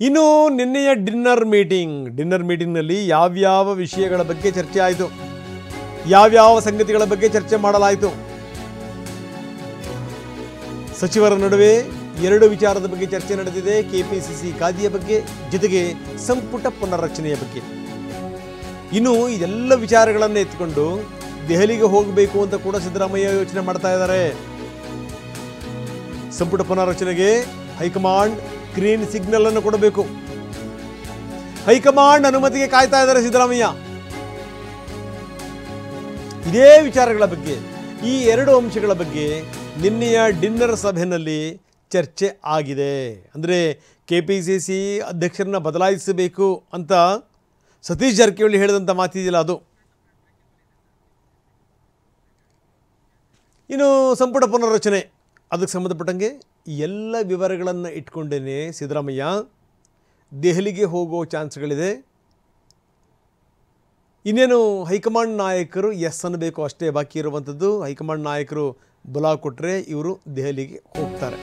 ಇನ್ನು ನಿನ್ನೆಯ ಡಿನ್ನರ್ ಮೀಟಿಂಗ್ನಲ್ಲಿ ಯಾವ್ಯಾವ ವಿಷಯಗಳ ಬಗ್ಗೆ ಚರ್ಚೆ ಆಯಿತು, ಯಾವ್ಯಾವ ಸಂಗತಿಗಳ ಬಗ್ಗೆ ಚರ್ಚೆ ಮಾಡಲಾಯಿತು. ಸಚಿವರ ನಡುವೆ ಎರಡು ವಿಚಾರದ ಬಗ್ಗೆ ಚರ್ಚೆ ನಡೆದಿದೆ. ಕೆಪಿಸಿಸಿ ಖಾದಿಯ ಬಗ್ಗೆ, ಜೊತೆಗೆ ಸಂಪುಟ ಪುನರ್ರಚನೆಯ ಬಗ್ಗೆ. ಇನ್ನು ಇದೆಲ್ಲ ವಿಚಾರಗಳನ್ನು ಎತ್ತಿಕೊಂಡು ದೆಹಲಿಗೆ ಹೋಗಬೇಕು ಅಂತ ಕೂಡ ಸಿದ್ದರಾಮಯ್ಯ ಯೋಚನೆ ಮಾಡ್ತಾ ಇದ್ದಾರೆ. ಸಂಪುಟ ಪುನರ್ರಚನೆಗೆ ಹೈಕಮಾಂಡ್ ಗ್ರೀನ್ ಸಿಗ್ನಲ್ ಅನ್ನು ಕೊಡಬೇಕು. ಹೈಕಮಾಂಡ್ ಅನುಮತಿಗೆ ಕಾಯ್ತಾ ಇದ್ದಾರೆ ಸಿದ್ದರಾಮಯ್ಯ. ಇದೇ ವಿಚಾರಗಳ ಬಗ್ಗೆ, ಈ ಎರಡು ಅಂಶಗಳ ಬಗ್ಗೆ ನಿನ್ನೆಯ ಡಿನ್ನರ್ ಸಭೆಯಲ್ಲಿ ಚರ್ಚೆ ಆಗಿದೆ. ಅಂದರೆ ಕೆಪಿಸಿಸಿ ಅಧ್ಯಕ್ಷರನ್ನ ಬದಲಾಯಿಸಬೇಕು ಅಂತ ಸತೀಶ್ ಜಾರಕಿಹೊಳಿ ಹೇಳಿದಂಥ ಮಾತಿದೆಯಲ್ಲ ಅದು. ಇನ್ನು ಸಂಪುಟ ಪುನರ್ರಚನೆ ಅದಕ್ಕೆ ಸಂಬಂಧಪಟ್ಟಂಗೆ ಎಲ್ಲ ವಿವರಗಳನ್ನು ಇಟ್ಕೊಂಡೇ ಸಿದ್ದರಾಮಯ್ಯ ದೆಹಲಿಗೆ ಹೋಗೋ ಚಾನ್ಸ್ಗಳಿದೆ. ಇನ್ನೇನು ಹೈಕಮಾಂಡ್ ನಾಯಕರು ಎಸ್ ಅನ್ನಬೇಕು ಅಷ್ಟೇ ಬಾಕಿ ಇರುವಂಥದ್ದು. ಹೈಕಮಾಂಡ್ ನಾಯಕರು ಬಲ ಕೊಟ್ಟರೆ ಇವರು ದೆಹಲಿಗೆ ಹೋಗ್ತಾರೆ.